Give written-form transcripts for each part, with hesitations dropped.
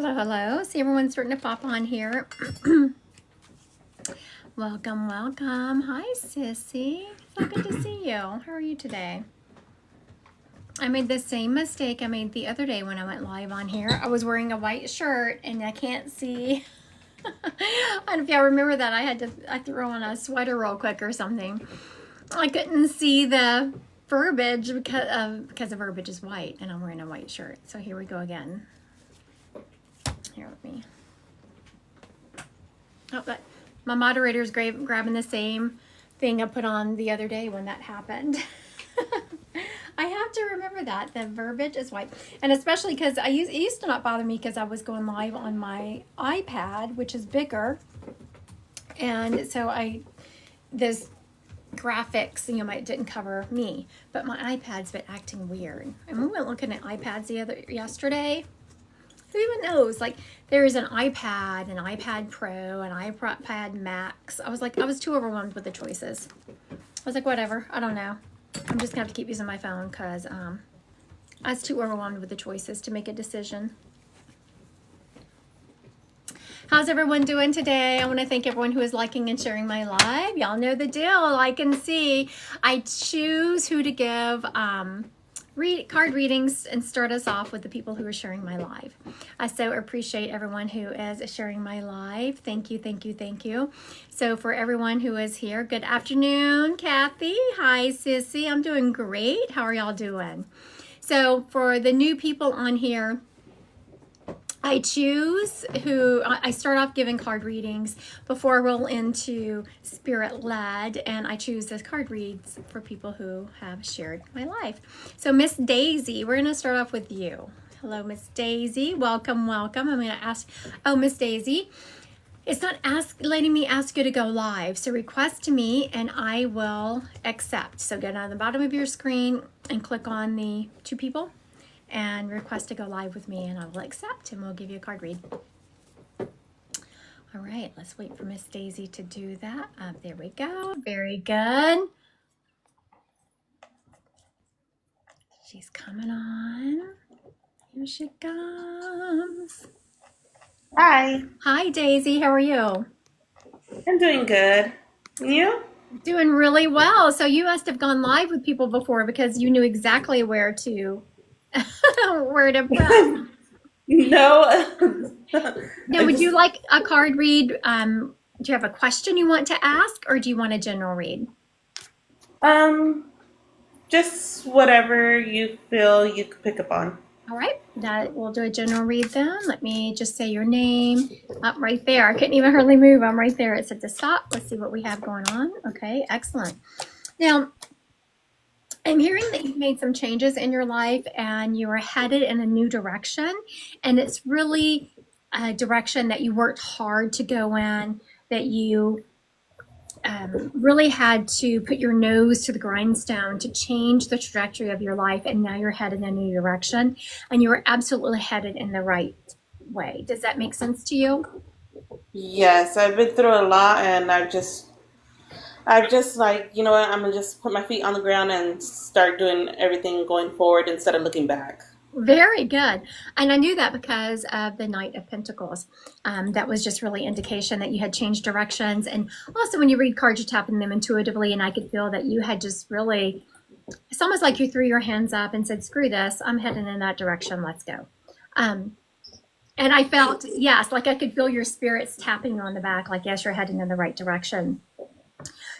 Hello, hello. See everyone's starting to pop on here. Welcome, welcome. Hi, Sissy. So good to see you. How are you today? I made the same mistake I made the other day when I went live on here. I was wearing a white shirt and I can't see. I don't know if y'all remember that. I threw on a sweater real quick or something. I couldn't see the verbiage because the verbiage is white and I'm wearing a white shirt. So here we go again. Here with me. Oh, but my moderator's grabbing the same thing I put on the other day when that happened. I have to remember that the verbiage is white, and especially because it used to not bother me because I was going live on my iPad, which is bigger, and so this graphics, didn't cover me, but my iPad's been acting weird. And we went looking at iPads yesterday. Who even knows? Like, there is an iPad, an iPad Pro, an iPad Max. I was too overwhelmed with the choices. I was like, whatever, I don't know. I'm just gonna have to keep using my phone because I was too overwhelmed with the choices to make a decision. How's everyone doing today? I want to thank everyone who is liking and sharing my live. Y'all know the deal. Like and see. I choose who to give card readings and start us off with the people who are sharing my live. I so appreciate everyone who is sharing my live. Thank you, thank you, thank you. So for everyone who is here, good afternoon, Kathy. Hi, Sissy. I'm doing great. How are y'all doing? So for the new people on here, I choose who I start off giving card readings before I roll into spirit led, and I choose the card reads for people who have shared my life. So Miss Daisy, we're going to start off with you. Hello, Miss Daisy. Welcome, welcome. I'm going to ask, Miss Daisy, it's not letting me ask you to go live. So request to me and I will accept. So go down to the bottom of your screen and click on the two people and request to go live with me, and I will accept, and we'll give you a card read. All right, let's wait for Miss Daisy to do that. There we go. Very good. She's coming on. Here she comes. Hi. Hi, Daisy. How are you? I'm doing good. You? Doing really well. So you must have gone live with people before because you knew exactly where to press. No. Now, would you like a card read? Do you have a question you want to ask, or do you want a general read? um just whatever you feel you could pick up on. All right, we'll do a general read then. Let me just say your name up right there. I couldn't even hardly move. I'm right there. It said to stop. Let's see what we have going on. Okay, excellent. Now, I'm hearing that you've made some changes in your life and you are headed in a new direction. And it's really a direction that you worked hard to go in, that you really had to put your nose to the grindstone to change the trajectory of your life. And now you're headed in a new direction and you are absolutely headed in the right way. Does that make sense to you? Yes, I've been through a lot and I've just like, you know what, I'm gonna just put my feet on the ground and start doing everything going forward instead of looking back. Very good. And I knew that because of the Knight of Pentacles. That was just really indication that you had changed directions. And also when you read cards, you're tapping them intuitively. And I could feel that you had just really, it's almost like you threw your hands up and said, screw this, I'm heading in that direction, let's go. And I felt, yes, like I could feel your spirits tapping you on the back, like, yes, you're heading in the right direction.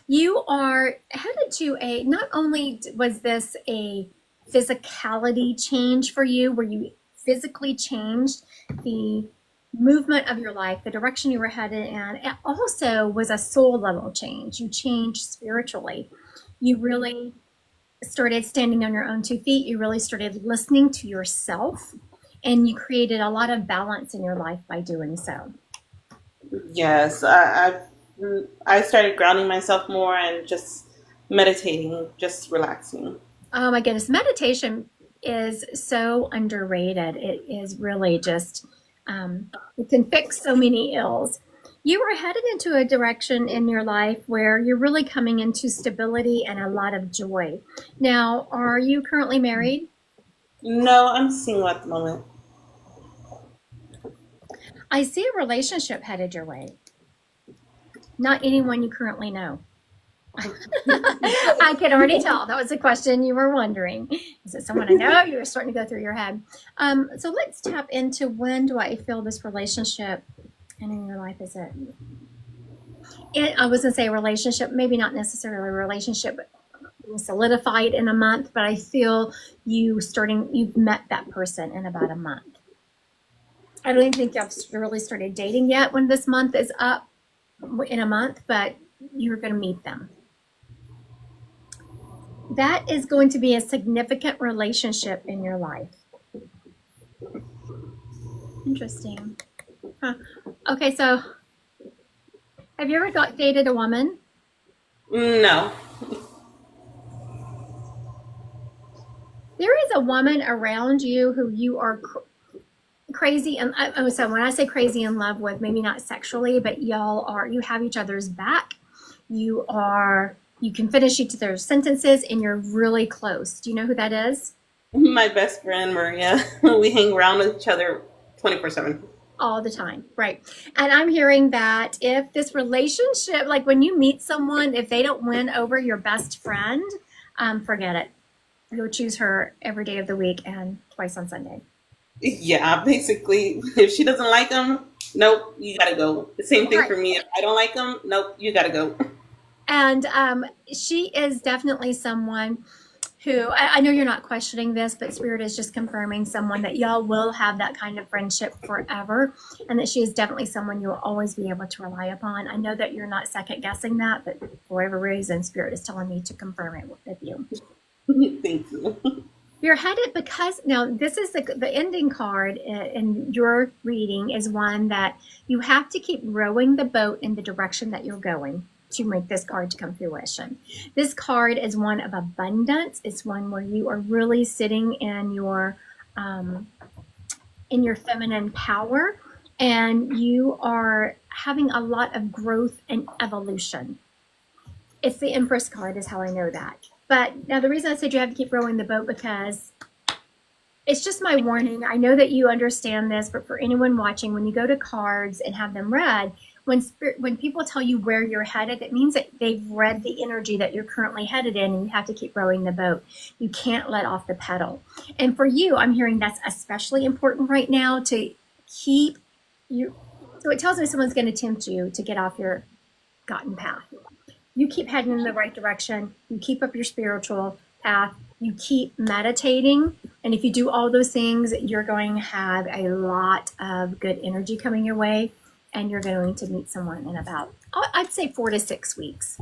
You are headed to not only was this a physicality change for you, where you physically changed the movement of your life, the direction you were headed in, it also was a soul level change. You changed spiritually. You really started standing on your own 2 feet. You really started listening to yourself, and you created a lot of balance in your life by doing so. Yes, I started grounding myself more and just meditating, just relaxing. Oh my goodness, meditation is so underrated. It is really just, it can fix so many ills. You are headed into a direction in your life where you're really coming into stability and a lot of joy. Now, are you currently married? No, I'm single at the moment. I see a relationship headed your way. Not anyone you currently know. I could already tell that was the question you were wondering. Is it someone I know? You were starting to go through your head. So let's tap into, when do I feel this relationship in your life? Is it? I was going to say a relationship, maybe not necessarily a relationship, but solidified in a month. But I feel you've met that person in about a month. I don't even think you've really started dating yet when this month is up in a month, but you're going to meet them. That is going to be a significant relationship in your life. Interesting. Huh. Okay, so have you ever dated a woman? No. There is a woman around you who you are crazy, and so when I say crazy in love with, maybe not sexually, but you have each other's back. You can finish each other's sentences, and you're really close. Do you know who that is? My best friend, Maria. We hang around with each other 24/7. All the time, right? And I'm hearing that if this relationship, like when you meet someone, if they don't win over your best friend, forget it. You'll choose her every day of the week and twice on Sunday. Yeah, basically, if she doesn't like him, nope, you gotta go. The same thing Right. for me. If I don't like him, nope, you gotta go. And she is definitely someone who, I know you're not questioning this, but Spirit is just confirming someone that y'all will have that kind of friendship forever, and that she is definitely someone you'll always be able to rely upon. I know that you're not second guessing that, but for whatever reason, Spirit is telling me to confirm it with you. Thank you. You're headed, because now this is the ending card in your reading is one that you have to keep rowing the boat in the direction that you're going to make this card to come fruition. This card is one of abundance. It's one where you are really sitting in your feminine power, and you are having a lot of growth and evolution. It's the Empress card is how I know that. But now the reason I said you have to keep rowing the boat, because it's just my warning. I know that you understand this, but for anyone watching, when you go to cards and have them read, when people tell you where you're headed, it means that they've read the energy that you're currently headed in, and you have to keep rowing the boat. You can't let off the pedal. And for you, I'm hearing that's especially important right now, to keep you. So it tells me someone's going to tempt you to get off your gotten path. You keep heading in the right direction. You keep up your spiritual path. You keep meditating. And if you do all those things, you're going to have a lot of good energy coming your way. And you're going to meet someone in about, I'd say 4 to 6 weeks.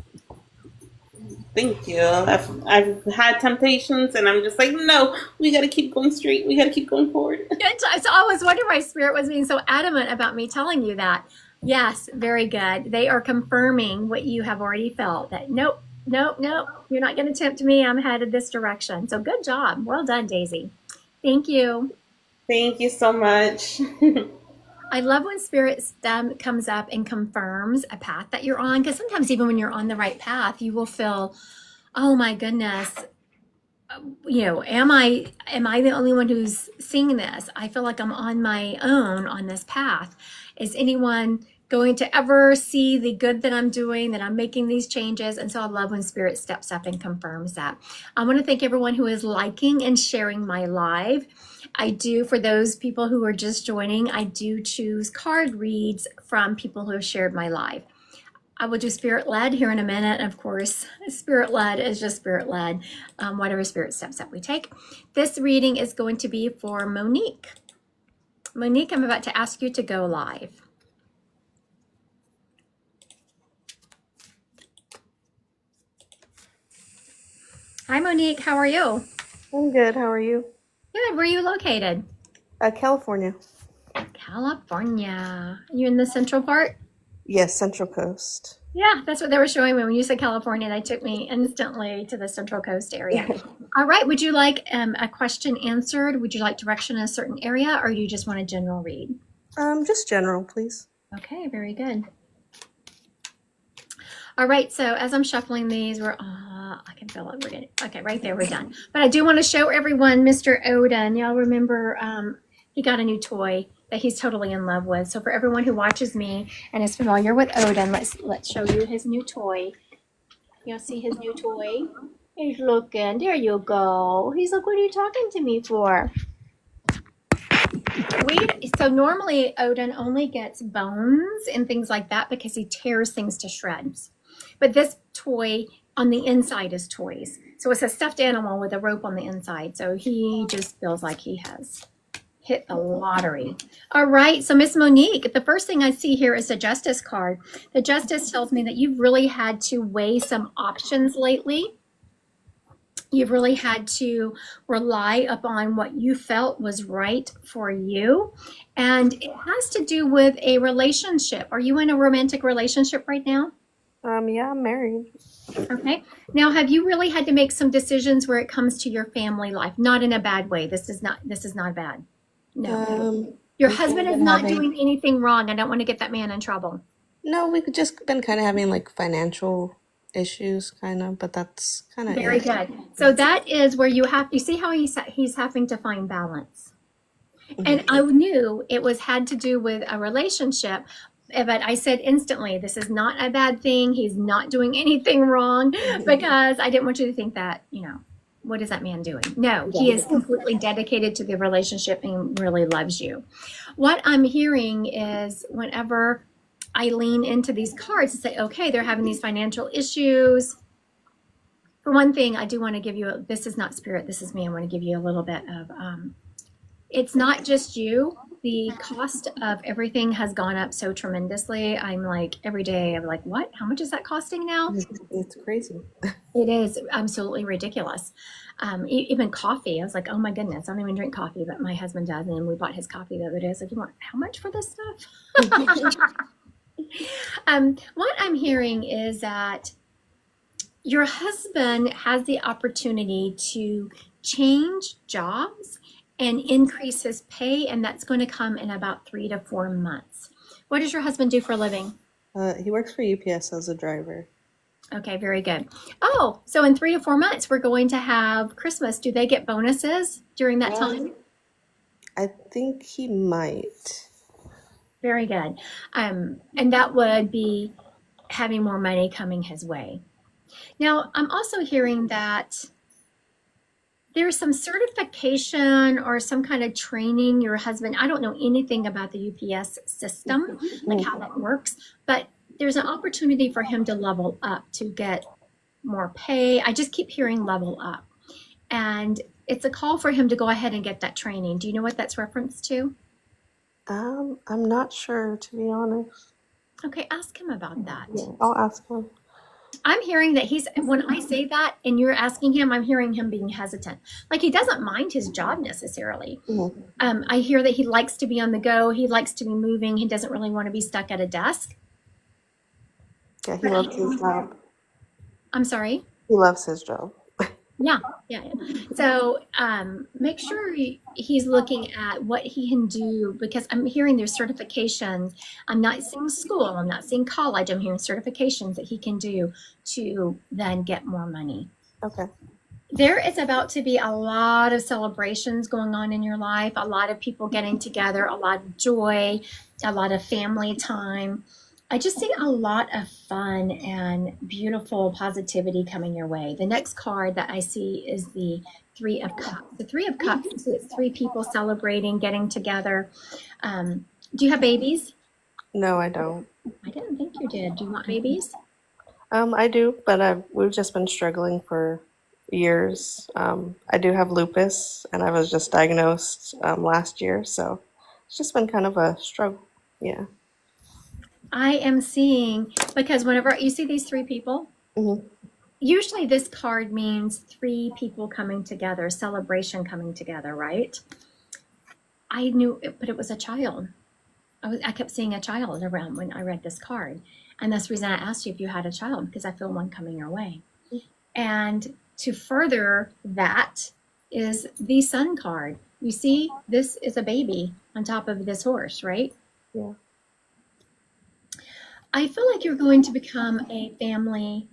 Thank you. I've had temptations, and I'm just like, no, we got to keep going straight. We got to keep going forward. So I was wondering why Spirit was being so adamant about me telling you that. Yes, very good. They are confirming what you have already felt, that nope, you're not going to tempt me. I'm headed this direction. So good job. Well done, Daisy. Thank you. Thank you so much. I love when Spirit comes up and confirms a path that you're on, because sometimes even when you're on the right path, you will feel, oh my goodness, am I the only one who's seeing this? I feel like I'm on my own on this path. Is anyone going to ever see the good that I'm doing, that I'm making these changes? And so I love when Spirit steps up and confirms that. I want to thank everyone who is liking and sharing my live. I do, for those people who are just joining, I do choose card reads from people who have shared my live. I will do Spirit-led here in a minute. Of course, Spirit-led is just Spirit-led, whatever Spirit steps that we take. This reading is going to be for Monique. Monique, I'm about to ask you to go live. Hi, Monique. How are you? I'm good. How are you? Good. Where are you located? California. California. You in the central part? Yes, Central Coast. Yeah, that's what they were showing me. When you said California, they took me instantly to the Central Coast area. All right. Would you like a question answered? Would you like direction in a certain area, or do you just want a general read? Just general, please. Okay, very good. All right, so as I'm shuffling these, I can feel it. We're getting, okay, right there, we're done. But I do want to show everyone Mr. Odin. Y'all remember he got a new toy. that he's totally in love with. So for everyone who watches me and is familiar with Odin, let's show you his new toy. You'll see his new toy. He's looking. There you go. He's like, what are you talking to me for? So normally Odin only gets bones and things like that because he tears things to shreds. But this toy on the inside is toys. So it's a stuffed animal with a rope on the inside. So he just feels like he has hit the lottery. All right, so Miss Monique, the first thing I see here is the Justice card. The Justice tells me that you've really had to weigh some options lately. You've really had to rely upon what you felt was right for you. And it has to do with a relationship. Are you in a romantic relationship right now? Yeah, I'm married. Okay. Now, have you really had to make some decisions where it comes to your family life? Not in a bad way. This is not bad. No. Your husband is not doing anything wrong. I don't want to get that man in trouble. No, we've just been kind of having like financial issues, kind of, but that's kind of Very good. So that is where you see how he's having to find balance. And I knew it had to do with a relationship, but I said instantly, this is not a bad thing. He's not doing anything wrong, because I didn't want you to think that, what is that man doing? No, he is completely dedicated to the relationship and really loves you. What I'm hearing is whenever I lean into these cards and say, okay, they're having these financial issues. For one thing, I do want to give you, this is not spirit, this is me. I want to give you a little bit of, it's not just you. The cost of everything has gone up so tremendously. I'm like, every day, I'm like, what? How much is that costing now? It's crazy. It is absolutely ridiculous. Even coffee, I was like, oh my goodness, I don't even drink coffee, but my husband does. And we bought his coffee the other day. I was like, you want how much for this stuff? What I'm hearing is that your husband has the opportunity to change jobs and increase his pay, and that's going to come in about 3 to 4 months. What does your husband do for a living? He works for UPS as a driver. Okay, very good. Oh, so in 3 to 4 months, we're going to have Christmas. Do they get bonuses during that time? I think he might. Very good. And that would be having more money coming his way. Now, I'm also hearing that there's some certification or some kind of training your husband, I don't know anything about the UPS system, like how that works, but there's an opportunity for him to level up, to get more pay. I just keep hearing level up. And it's a call for him to go ahead and get that training. Do you know what that's referenced to? I'm not sure, to be honest. Okay, ask him about that. Yeah, I'll ask him. I'm hearing that when I say that and you're asking him, I'm hearing him being hesitant. Like he doesn't mind his job necessarily. I hear that he likes to be on the go. He likes to be moving. He doesn't really want to be stuck at a desk. Yeah, he loves his job. I'm sorry? He loves his job. Yeah. So make sure he's looking at what he can do, because I'm hearing there's certifications. I'm not seeing school. I'm not seeing college. I'm hearing certifications that he can do to then get more money. Okay. There is about to be a lot of celebrations going on in your life, a lot of people getting together, a lot of joy, a lot of family time. I just see a lot of fun and beautiful positivity coming your way. The next card that I see is the Three of Cups. The Three of Cups, so it's 3 people celebrating, getting together. Do you have babies? No, I don't. I didn't think you did. Do you want babies? I do, but we've just been struggling for years. I do have lupus, and I was just diagnosed last year, so it's just been kind of a struggle. Yeah. I am seeing, because whenever you see these 3 people, usually this card means 3 people coming together, celebration coming together, right? I knew it, but it was a child. I kept seeing a child around when I read this card. And that's the reason I asked you if you had a child, because I feel one coming your way. And to further that is the Sun card. You see, this is a baby on top of this horse, right? Yeah. I feel like you're going to become a family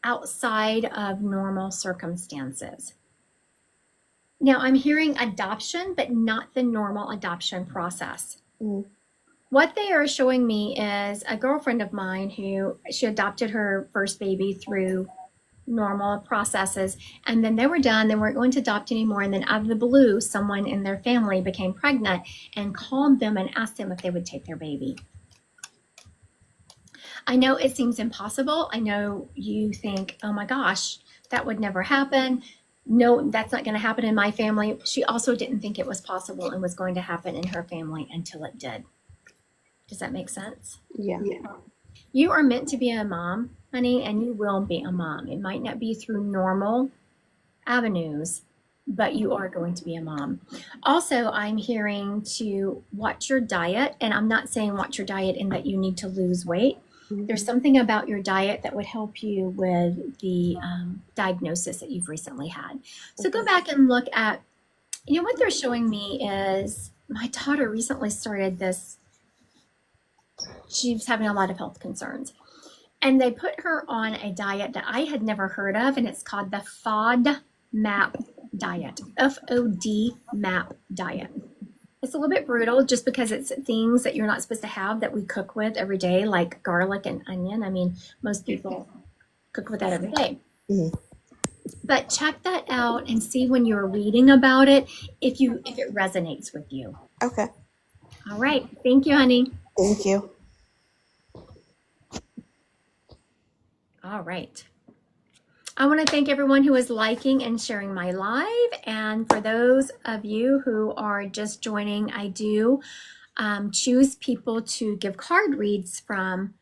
outside of normal circumstances. Now, I'm hearing adoption, but not the normal adoption process. Mm. What they are showing me is a girlfriend of mine who she adopted her first baby through normal processes, and then they were done. They weren't going to adopt anymore. And then out of the blue, someone in their family became pregnant and called them and asked them if they would take their baby. I know it seems impossible. I know you think, oh my gosh, that would never happen. No, that's not going to happen in my family. She also didn't think it was possible and was going to happen in her family until it did. Does that make sense? Yeah. You are meant to be a mom, honey, and you will be a mom. It might not be through normal avenues, but you are going to be a mom. Also, I'm hearing to watch your diet, and I'm not saying watch your diet in that you need to lose weight. There's something about your diet that would help you with the diagnosis that you've recently had. So go back and look at, what they're showing me is my daughter recently started this. She was having a lot of health concerns. And they put her on a diet that I had never heard of, and it's called the FODMAP diet. FODMAP diet. It's a little bit brutal just because it's things that you're not supposed to have that we cook with every day, like garlic and onion. I mean, most people cook with that every day. Mhm. But check that out and see when you're reading about it if it resonates with you. Okay. All right. Thank you, honey. Thank you. All right. I want to thank everyone who is liking and sharing my live. And for those of you who are just joining, I do choose people to give card reads from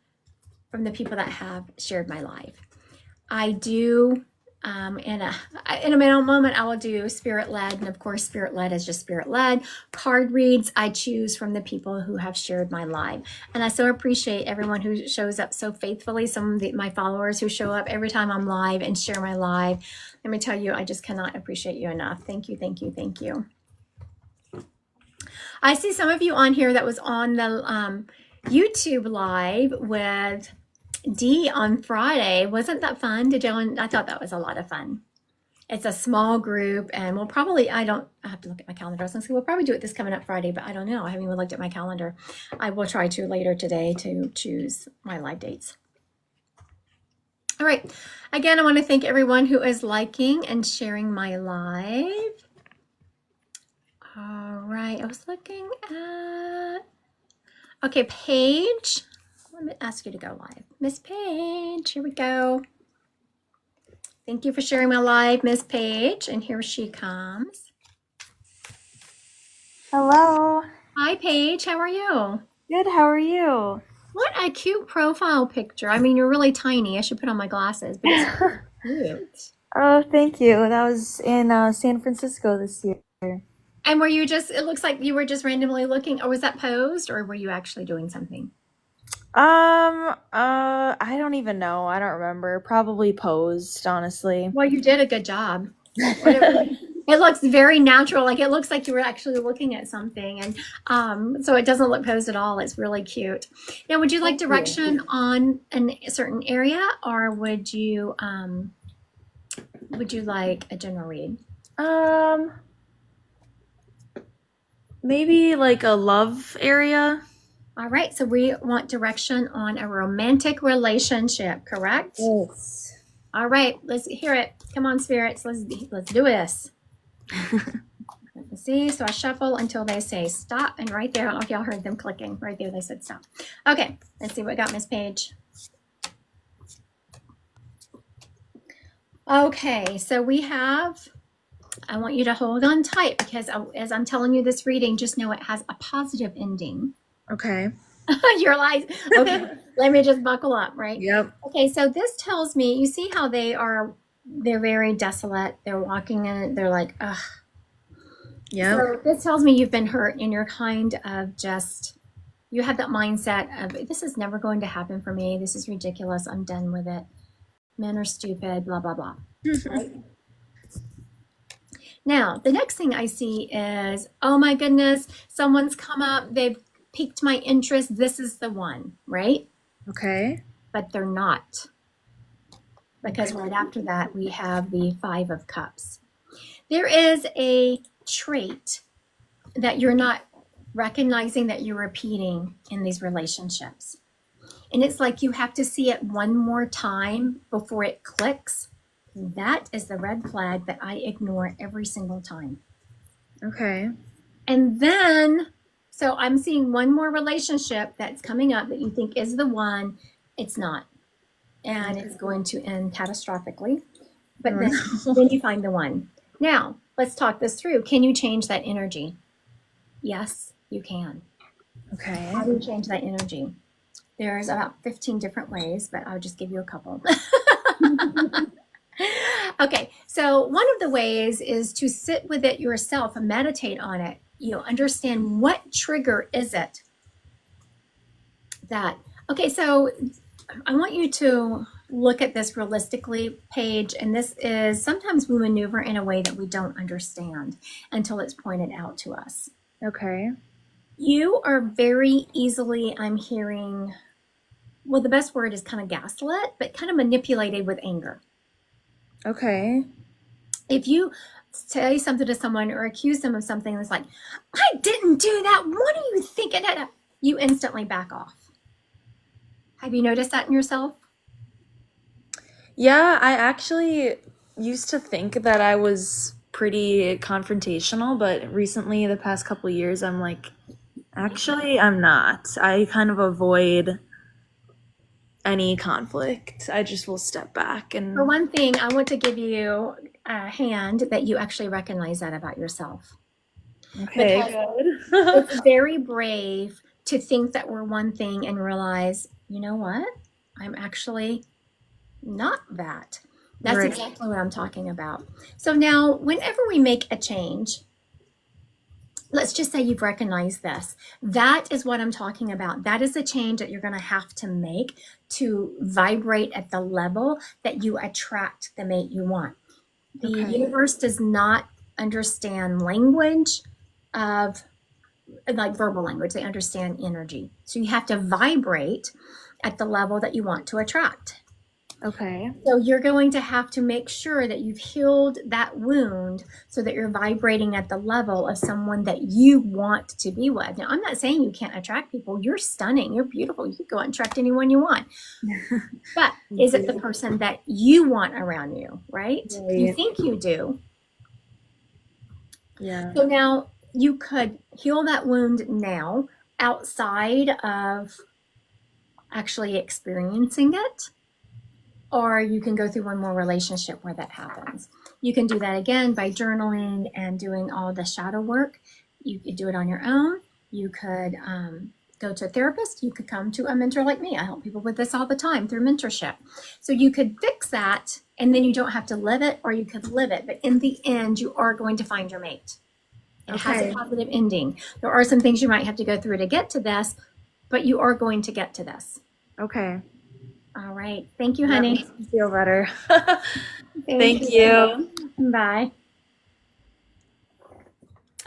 the people that have shared my live. I do, in a moment, I will do spirit-led. And of course, spirit-led is just spirit-led. Card reads, I choose from the people who have shared my live. And I so appreciate everyone who shows up so faithfully. Some of my followers who show up every time I'm live and share my live. Let me tell you, I just cannot appreciate you enough. Thank you, thank you, thank you. I see some of you on here that was on the YouTube live with Dee on Friday. Wasn't that fun? I thought that was a lot of fun. It's a small group, and we'll probably, I have to look at my calendar. I was going to say, we'll probably do it this coming up Friday, but I don't know. I haven't even looked at my calendar. I will try to later today to choose my live dates. All right. Again, I want to thank everyone who is liking and sharing my live. All right. I was looking at, okay, Paige. Let me ask you to go live. Miss Paige, here we go. Thank you for sharing my live, Miss Paige. And here she comes. Hello. Hi, Paige. How are you? Good. How are you? What a cute profile picture. I mean, you're really tiny. I should put on my glasses, but it's cute. Oh, thank you. That was in San Francisco this year. And were you just, it looks like you were just randomly looking, or was that posed, or were you actually doing something? I don't even know. I don't remember. Probably posed, honestly. Well, you did a good job. It looks very natural. Like it looks like you were actually looking at something. And so it doesn't look posed at all. It's really cute. Now, would you like direction on a certain area, or would you like a general read? Maybe like a love area. All right. So we want direction on a romantic relationship, correct? Yes. All right. Let's hear it. Come on, spirits. Let's do this. Let's see. So I shuffle until they say stop. And right there, I don't know if y'all heard them clicking. Right there, they said stop. Okay. Let's see what we got, Miss Paige. Okay. So we have, I want you to hold on tight because as I'm telling you this reading, just know it has a positive ending. Okay. You're like, okay, let me just buckle up, right? Yep. Okay, so this tells me, you see how they're very desolate. They're walking in it. They're like, ugh. Yep. So this tells me you've been hurt and you're kind of just, you have that mindset of, this is never going to happen for me. This is ridiculous. I'm done with it. Men are stupid, blah, blah, blah. Right? Now, the next thing I see is, oh my goodness, someone's come up. They've piqued my interest. This is the one, right? Okay. But they're not. Because right after that, we have the Five of Cups. There is a trait that you're not recognizing that you're repeating in these relationships. And it's like you have to see it one more time before it clicks. That is the red flag that I ignore every single time. Okay. And then, so I'm seeing one more relationship that's coming up that you think is the one. It's not. And it's going to end catastrophically. But then you find the one. Now, let's talk this through. Can you change that energy? Yes, you can. Okay. How do you change that energy? There's about 15 different ways, but I'll just give you a couple. Okay, so one of the ways is to sit with it yourself and meditate on it. You know, understand what trigger is it that, okay, so I want you to look at this realistically, Paige, and this is, sometimes we maneuver in a way that we don't understand until it's pointed out to us. Okay. You are very easily, I'm hearing, well, the best word is kind of gaslit, but kind of manipulated with anger. Okay. If you say something to someone or accuse them of something that's like, I didn't do that, what are you thinking? You instantly back off. Have you noticed that in yourself? Yeah, I actually used to think that I was pretty confrontational, but recently, the past couple years, I'm like, actually, I'm not. I kind of avoid any conflict. I just will step back and For one thing, I want to give you a hand that you actually recognize that about yourself. okay, Because good. it's very brave to think that we're one thing and realize, you know what? I'm actually not that. That's Right. exactly what I'm talking about. So now, whenever we make a change, let's just say you've recognized this. That is what I'm talking about. That is the change that you're going to have to make to vibrate at the level that you attract the mate you want. The Okay. universe does not understand language of like verbal language. They understand energy. So you have to vibrate at the level that you want to attract. Okay. So you're going to have to make sure that you've healed that wound so that you're vibrating at the level of someone that you want to be with. Now, I'm not saying you can't attract people. You're stunning. You're beautiful. You could go and attract anyone you want. But is it the person that you want around you, right? You Right. think you do. Yeah. So now you could heal that wound now outside of actually experiencing it. Or you can go through one more relationship where that happens. You can do that again by journaling and doing all the shadow work. You could do it on your own. You could go to a therapist. You could come to a mentor like me. I help people with this all the time through mentorship. So you could fix that and then you don't have to live it, or you could live it. But in the end, you are going to find your mate. It has Okay. a positive ending. There are some things you might have to go through to get to this, but you are going to get to this. Okay. All right. Thank you, That honey. makes me feel better. Thank Thank you. Bye.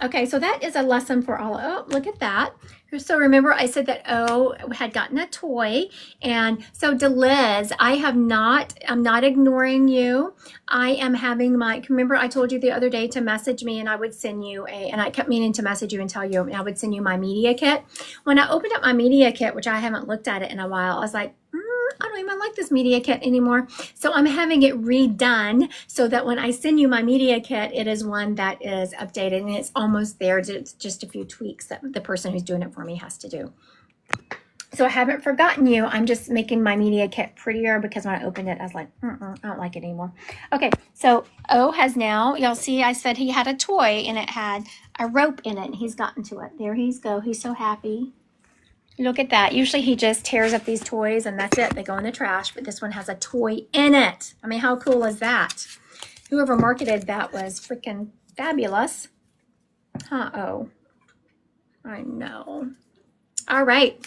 Okay, so that is a lesson for all. Oh, look at that. So remember I said that O had gotten a toy. And so Deliz, I'm not ignoring you. I am having remember I told you the other day to message me and I would send you and I kept meaning to message you and tell you, and I would send you my media kit. When I opened up my media kit, which I haven't looked at it in a while, I was like, I don't even like this media kit anymore. So I'm having it redone so that when I send you my media kit, it is one that is updated and it's almost there. It's just a few tweaks that the person who's doing it for me has to do. So I haven't forgotten you. I'm just making my media kit prettier because when I opened it, I was like, I don't like it anymore. Okay, so O has now, you'll see I said he had a toy and it had a rope in it and he's gotten to it. There he's go. He's so happy. Look at that. Usually he just tears up these toys and that's it. They go in the trash, but this one has a toy in it. I mean, how cool is that? Whoever marketed that was freaking fabulous. Oh, I know. All right.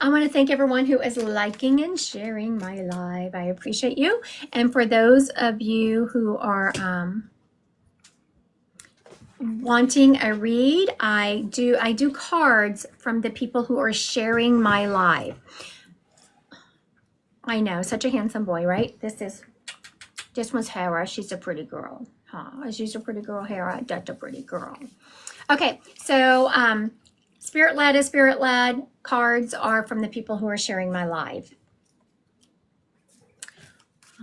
I want to thank everyone who is liking and sharing my live. I appreciate you. And for those of you who are wanting a read, I do cards from the people who are sharing my live. I know, such a handsome boy, right? This one's Hera. She's a pretty girl. She's a pretty girl, Hera. That's a pretty girl. Okay, so spirit led is spirit led. Cards are from the people who are sharing my live.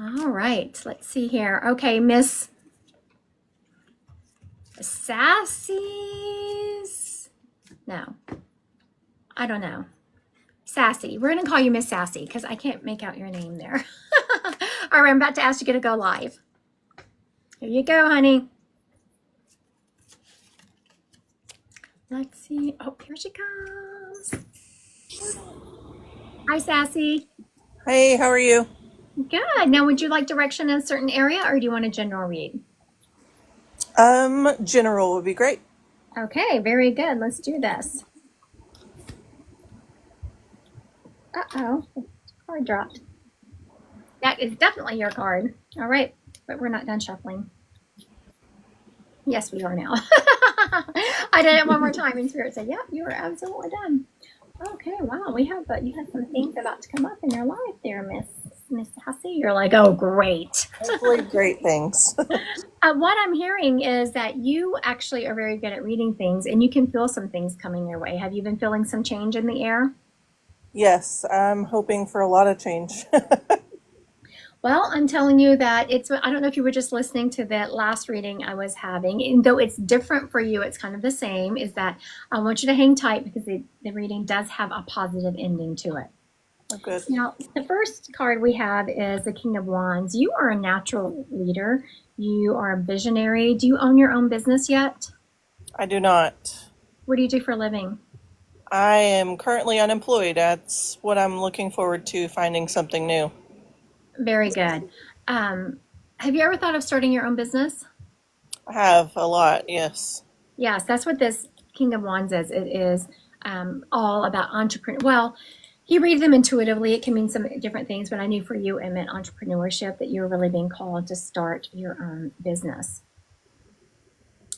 All right, let's see here. Okay, Miss Sassy's. No, I don't know. Sassy. We're going to call you Miss Sassy because I can't make out your name there. All right, I'm about to ask you to go live. Here you go, honey. Let's see. Oh, here she comes. Hi, Sassy. Hey, how are you? Good. Now, would you like direction in a certain area or do you want a general read? General would be great. Okay, very good. Let's do this. Uh-oh, card dropped. That is definitely your card. All right, but we're not done shuffling. Yes, we are now. I did it one more time and Spirit said, yeah, you are absolutely done. Okay, wow, you have some things about to come up in your life there, Miss Sassy. You're like, oh, great. Hopefully great things. What I'm hearing is that you actually are very good at reading things and you can feel some things coming your way. Have you been feeling some change in the air? Yes, I'm hoping for a lot of change. Well, I'm telling you that I don't know if you were just listening to that last reading I was having, and though it's different for you, it's kind of the same, is that I want you to hang tight because the reading does have a positive ending to it. Oh, good. Now, the first card we have is the King of Wands. You are a natural leader. You are a visionary. Do you own your own business yet? I do not. What do you do for a living? I am currently unemployed. That's what I'm looking forward to, finding something new. Very good. Have you ever thought of starting your own business? I have a lot, yes. Yes, that's what this King of Wands is. It is all about entrepreneur. Well, you read them intuitively. It can mean some different things, but I knew for you it meant entrepreneurship, that you were really being called to start your own business.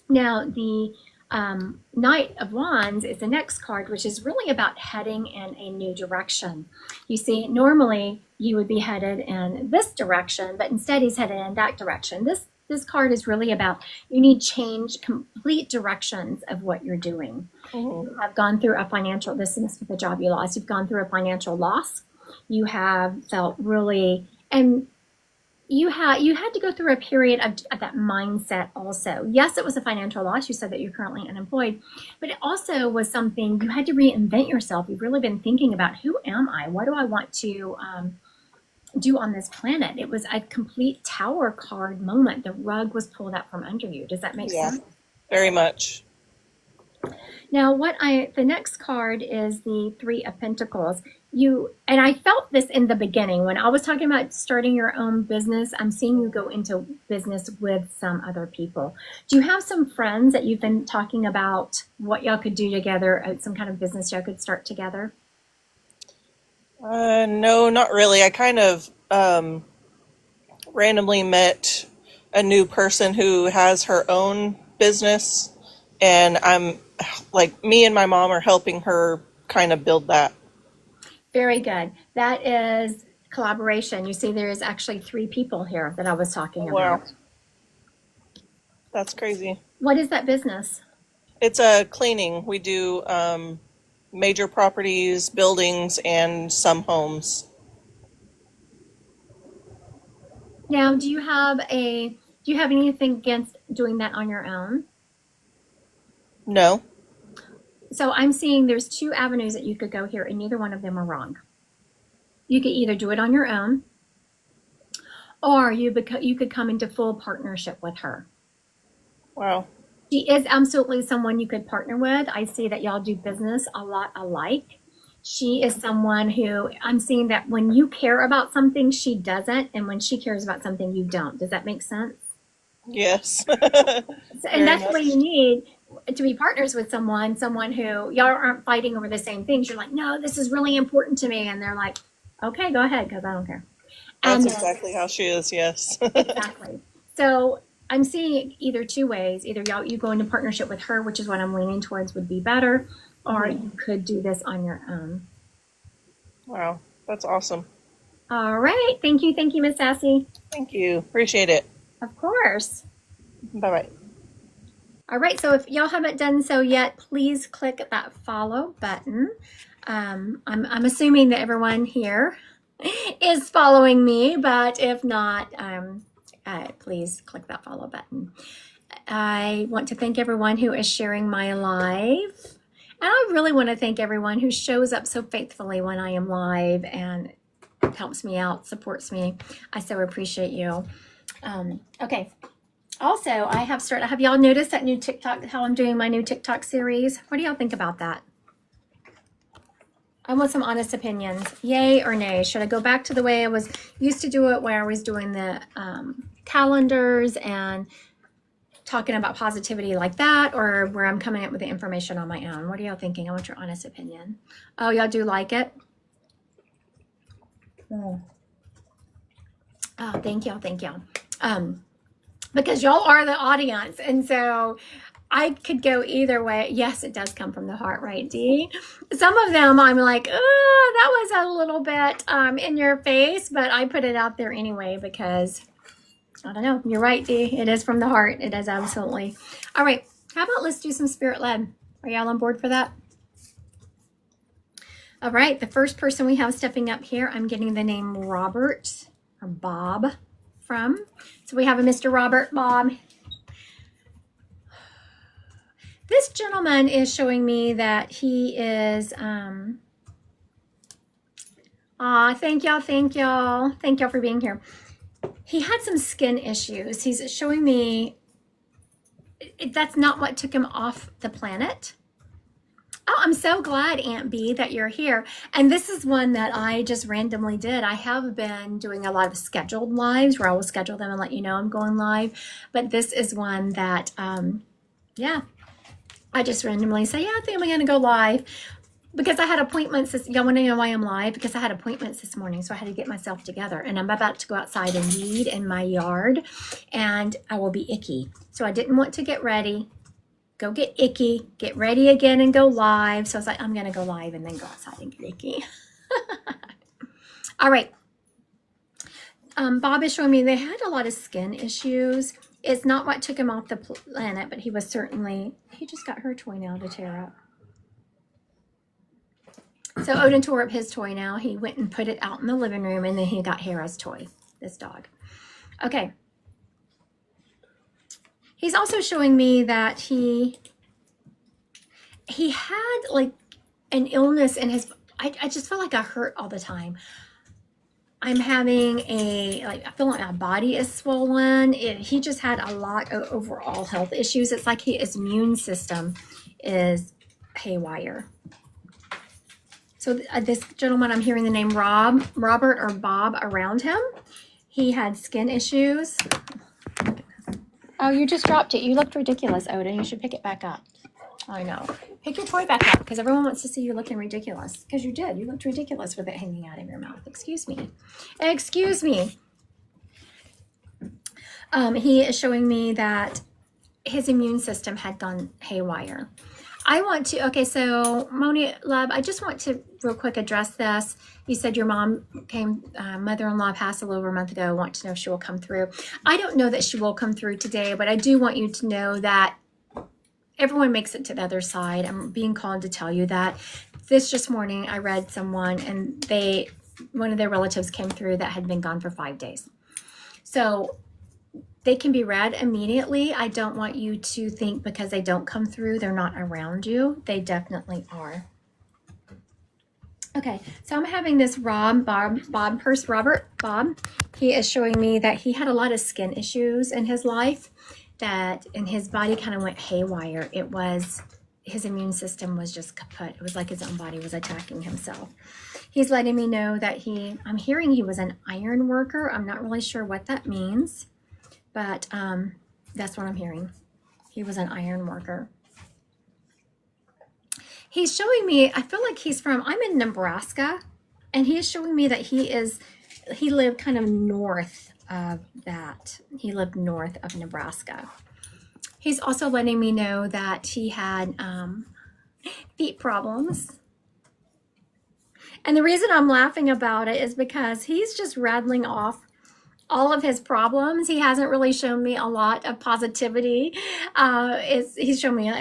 Now, the Knight of Wands is the next card, which is really about heading in a new direction. You see, normally you would be headed in this direction, but instead he's headed in that direction. This card is really about you need change, complete directions of what you're doing. Mm-hmm. You have gone through a financial, this is with the job you lost, you've gone through a financial loss. You have felt really, and you had to go through a period of that mindset also. Yes, it was a financial loss. You said that you're currently unemployed, but it also was something you had to reinvent yourself. You've really been thinking about, who am I? What do I want to do on this planet? It was a complete Tower card moment. The rug was pulled out from under you. Does that make sense? Very much. Now, the next card is the Three of Pentacles. And I felt this in the beginning when I was talking about starting your own business. I'm seeing you go into business with some other people. Do you have some friends that you've been talking about what y'all could do together, some kind of business y'all could start together? No, not really. I kind of randomly met a new person who has her own business, and I'm like, me and my mom are helping her kind of build that. Very good. That is collaboration. You see, there is actually 3 people here that I was talking about. Wow. That's crazy. What is that business? It's a cleaning. We do major properties, buildings, and some homes. Now, do you have anything against doing that on your own? No. So I'm seeing there's 2 avenues that you could go here, and neither one of them are wrong. You could either do it on your own, or you could come into full partnership with her. Wow. She is absolutely someone you could partner with. I see that y'all do business a lot alike. She is someone who I'm seeing that when you care about something, she doesn't, and when she cares about something, you don't. Does that make sense? Yes. And that's what you need to be partners with someone who y'all aren't fighting over the same things. You're like, no, this is really important to me. And they're like, okay, go ahead, because I don't care. That's exactly how she is, yes. Exactly. So I'm seeing either 2 ways. Either you go into partnership with her, which is what I'm leaning towards would be better, or you could do this on your own. Wow, that's awesome. All right. Thank you, Miss Sassy. Thank you. Appreciate it. Of course. Bye-bye. All right, so if y'all haven't done so yet, please click that follow button. I'm assuming that everyone here is following me, but if not, please click that follow button. I want to thank everyone who is sharing my live. And I really want to thank everyone who shows up so faithfully when I am live and helps me out, supports me. I so appreciate you. Okay. Also, have y'all noticed that new TikTok, how I'm doing my new TikTok series? What do y'all think about that? I want some honest opinions. Yay or nay? Should I go back to the way I was used to do it, where I was doing the calendars and talking about positivity like that, or where I'm coming up with the information on my own? What are y'all thinking? I want your honest opinion. Oh, y'all do like it? Oh, thank y'all. Because y'all are the audience, and so I could go either way. Yes, it does come from the heart, right, Dee? Some of them I'm like, oh, that was a little bit in your face, but I put it out there anyway because, I don't know. You're right, Dee. It is from the heart. It is absolutely. All right. How about let's do some spirit-led? Are y'all on board for that? All right. The first person we have stepping up here, I'm getting the name Robert or Bob from. So we have a Mr. Robert Bob. This gentleman is showing me that he is, thank y'all for being here. He had some skin issues. He's showing me that's not what took him off the planet. Oh, I'm so glad, Aunt B, that you're here. And this is one that I just randomly did. I have been doing a lot of scheduled lives where I will schedule them and let you know I'm going live. But this is one that, yeah, I just randomly say, yeah, I think I'm going to go live. Because I had appointments, y'all want to know why I'm live? Because I had appointments this morning, so I had to get myself together. And I'm about to go outside and weed in my yard, and I will be icky. So I didn't want to get ready, go get icky, get ready again and go live. So I was like, I'm going to go live and then go outside and get icky. All right. Bob is showing me they had a lot of skin issues. It's not what took him off the planet, but he just got her toy now to tear up. So Odin tore up his toy now. He went and put it out in the living room, and then he got Hera's toy, this dog. Okay. He's also showing me that he had like an illness in his, I just feel like I hurt all the time. I'm having I feel like my body is swollen. He just had a lot of overall health issues. It's like his immune system is haywire. So this gentleman, I'm hearing the name Robert or Bob around him. He had skin issues. Oh, you just dropped it. You looked ridiculous, Odin. You should pick it back up. I know. Pick your toy back up because everyone wants to see you looking ridiculous. Because you did. You looked ridiculous with it hanging out of your mouth. Excuse me. Excuse me. He is showing me that his immune system had gone haywire. Okay, so Moni Love, I just want to real quick address this. You said your mom mother-in-law passed a little over a month ago. Want to know if she will come through. I don't know that she will come through today, but I do want you to know that everyone makes it to the other side. I'm being called to tell you that. This morning, I read someone, and one of their relatives came through that had been gone for 5 days. So they can be read immediately. I don't want you to think because they don't come through, they're not around you. They definitely are. Okay, so I'm having this Robert Bob. He is showing me that he had a lot of skin issues in his life, and his body kind of went haywire. His immune system was just kaput. It was like his own body was attacking himself. He's letting me know that I'm hearing he was an iron worker. I'm not really sure what that means. But that's what I'm hearing. He was an iron worker. He's showing me, I feel like I'm in Nebraska, and he is showing me that he lived kind of north of that. He lived north of Nebraska. He's also letting me know that he had feet problems. And the reason I'm laughing about it is because he's just rattling off all of his problems. He hasn't really shown me a lot of positivity. He's shown me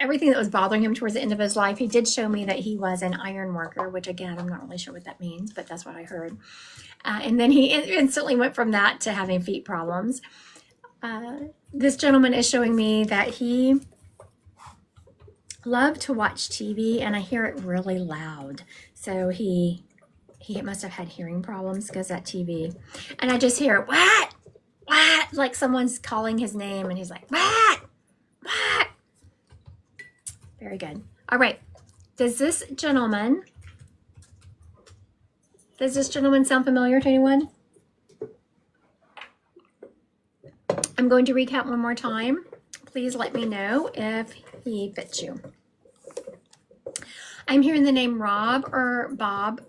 everything that was bothering him towards the end of his life. He did show me that he was an iron worker, which again, I'm not really sure what that means, but that's what I heard. And then he instantly went from that to having feet problems. This gentleman is showing me that he loved to watch TV, and I hear it really loud. So he must have had hearing problems because that TV. And I just hear, what? What? Like someone's calling his name, and he's like, what? What? Very good. All right. Does this gentleman sound familiar to anyone? I'm going to recap one more time. Please let me know if he fits you. I'm hearing the name Robert or Bob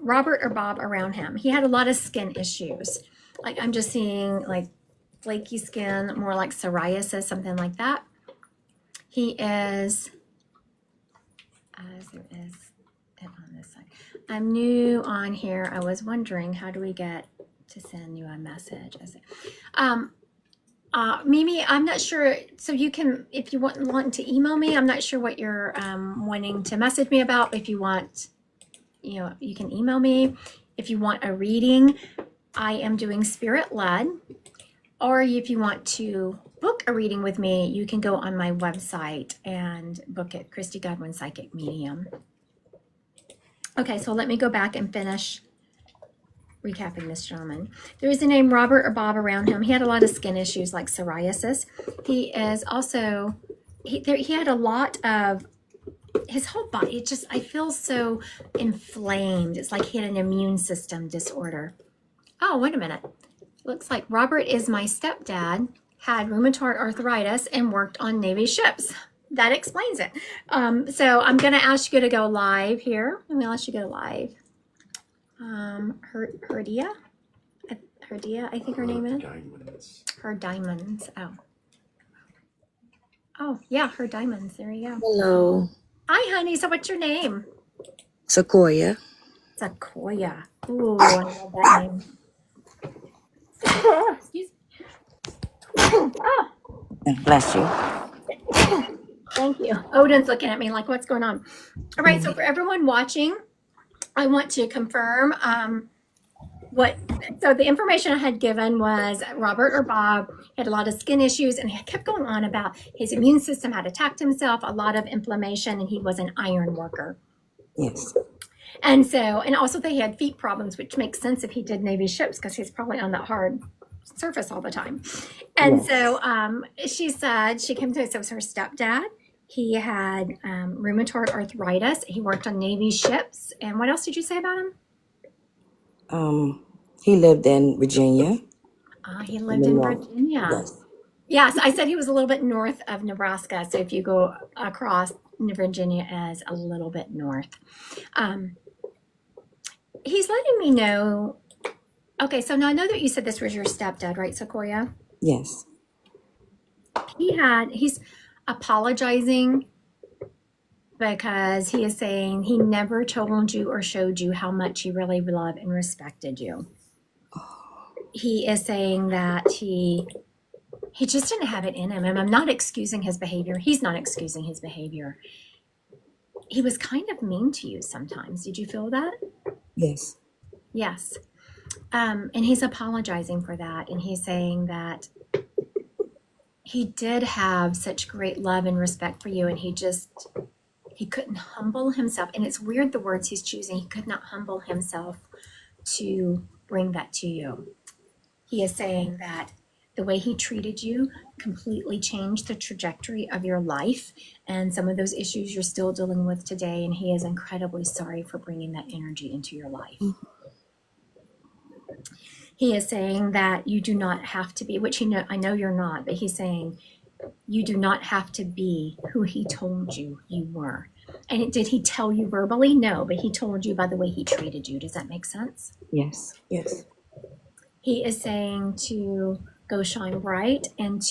around him. He had a lot of skin issues. Like I'm just seeing like flaky skin, more like psoriasis, something like that. He is, as there is it on this side. I'm new on here. I was wondering, how do we get to send you a message? Mimi, I'm not sure. So you can, if you want to email me, I'm not sure what you're wanting to message me about. If you want, you can email me. If you want a reading, I am doing spirit led. Or if you want to book a reading with me, you can go on my website and book it, Christy Godwin Psychic Medium. Okay, so let me go back and finish recapping this gentleman. There is a name Robert or Bob around him. He had a lot of skin issues like psoriasis. He is also, he had a lot of, his whole body, I feel so inflamed. It's like he had an immune system disorder. Oh, wait a minute. Looks like Robert is my stepdad, had rheumatoid arthritis and worked on Navy ships. That explains it. So I'm going to ask you to go live here. I'm going to ask you to go live. Herdia, I think her name is. Her Diamonds. Oh, yeah, Her Diamonds. There you go. Hello, Hi, honey. So what's your name? Sequoia. Sequoia. Ooh, I love that name. Excuse me. Oh, Bless you. thank you. Odin's looking at me like, what's going on? All right, so for everyone watching, I want to confirm so the information I had given was Robert or Bob had a lot of skin issues, and he kept going on about his immune system had attacked himself, a lot of inflammation, and he was an iron worker. Yes. And also they had feet problems, which makes sense if he did Navy ships because he's probably on that hard surface all the time. And Yes. so she said, she came to us, it was her stepdad. He had rheumatoid arthritis. He worked on Navy ships. And what else did you say about him? He lived in Virginia. He lived in Virginia. Yes. Yes, I said he was a little bit north of Nebraska. So if you go across, Virginia is a little bit north. He's letting me know. Okay, so now I know that you said this was your stepdad, right, Sequoia? Yes. He's apologizing because he is saying he never told you or showed you how much he really loved and respected you. He is saying that he just didn't have it in him. And I'm not excusing his behavior. He's not excusing his behavior. He was kind of mean to you sometimes. Did you feel that? Yes. Yes. And he's apologizing for that. And he's saying that he did have such great love and respect for you. And he couldn't humble himself. And it's weird the words he's choosing. He could not humble himself to bring that to you. He is saying that the way he treated you completely changed the trajectory of your life and some of those issues you're still dealing with today. And he is incredibly sorry for bringing that energy into your life. He is saying that you do not have to be, which I know you're not, but he's saying you do not have to be who he told you you were. And did he tell you verbally? No, but he told you by the way he treated you. Does that make sense? Yes. Yes. He is saying to go shine bright and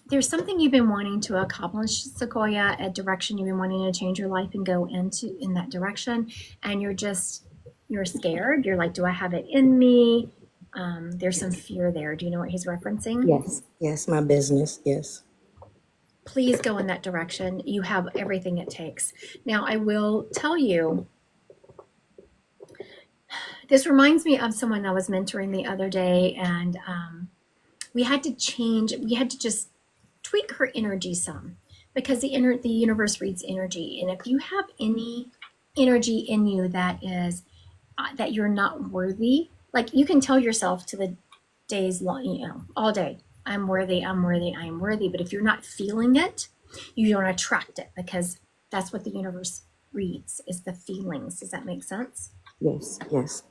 there's something you've been wanting to accomplish, Sequoia, a direction you've been wanting to change your life and go in that direction. And you're scared. You're like, do I have it in me? There's some fear there. Do you know what he's referencing? Yes. Yes, my business. Yes. Please go in that direction. You have everything it takes. Now, I will tell you, this reminds me of someone I was mentoring the other day, and we had to just tweak her energy some, because the universe reads energy. And if you have any energy in you that is that you're not worthy, like you can tell yourself to the days long, all day, I'm worthy, I'm worthy, I am worthy. But if you're not feeling it, you don't attract it, because that's what the universe reads, is the feelings. Does that make sense? Yes. Yes.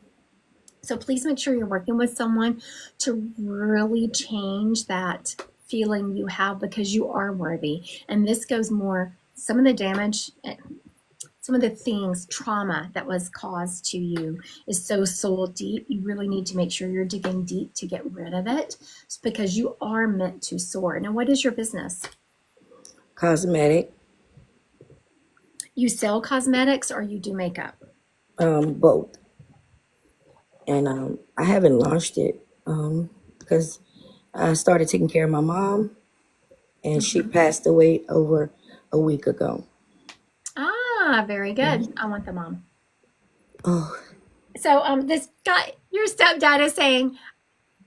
So please make sure you're working with someone to really change that feeling you have, because you are worthy. And this goes more, some of the damage, some of the things, trauma that was caused to you is so soul deep. You really need to make sure you're digging deep to get rid of it, because you are meant to soar. Now, what is your business? Cosmetic. You sell cosmetics or you do makeup? Both. And I haven't launched it because I started taking care of my mom, and she passed away over a week ago. Ah, very good. I want the mom. Oh, So this guy, your stepdad is saying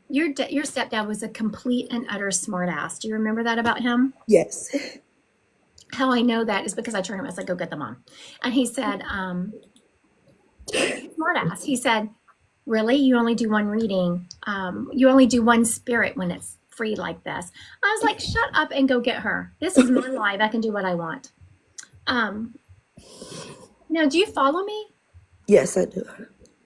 your stepdad was a complete and utter smartass. Do you remember that about him? yes. How I know that is because I turned him. I said, "Go get the mom," and he said, "Smartass." He said, "Really? You only do one reading? You only do one spirit when it's free like this?" I was like, "Shut up and go get her. This is my life. I can do what I want." Now, do you follow me? Yes, I do.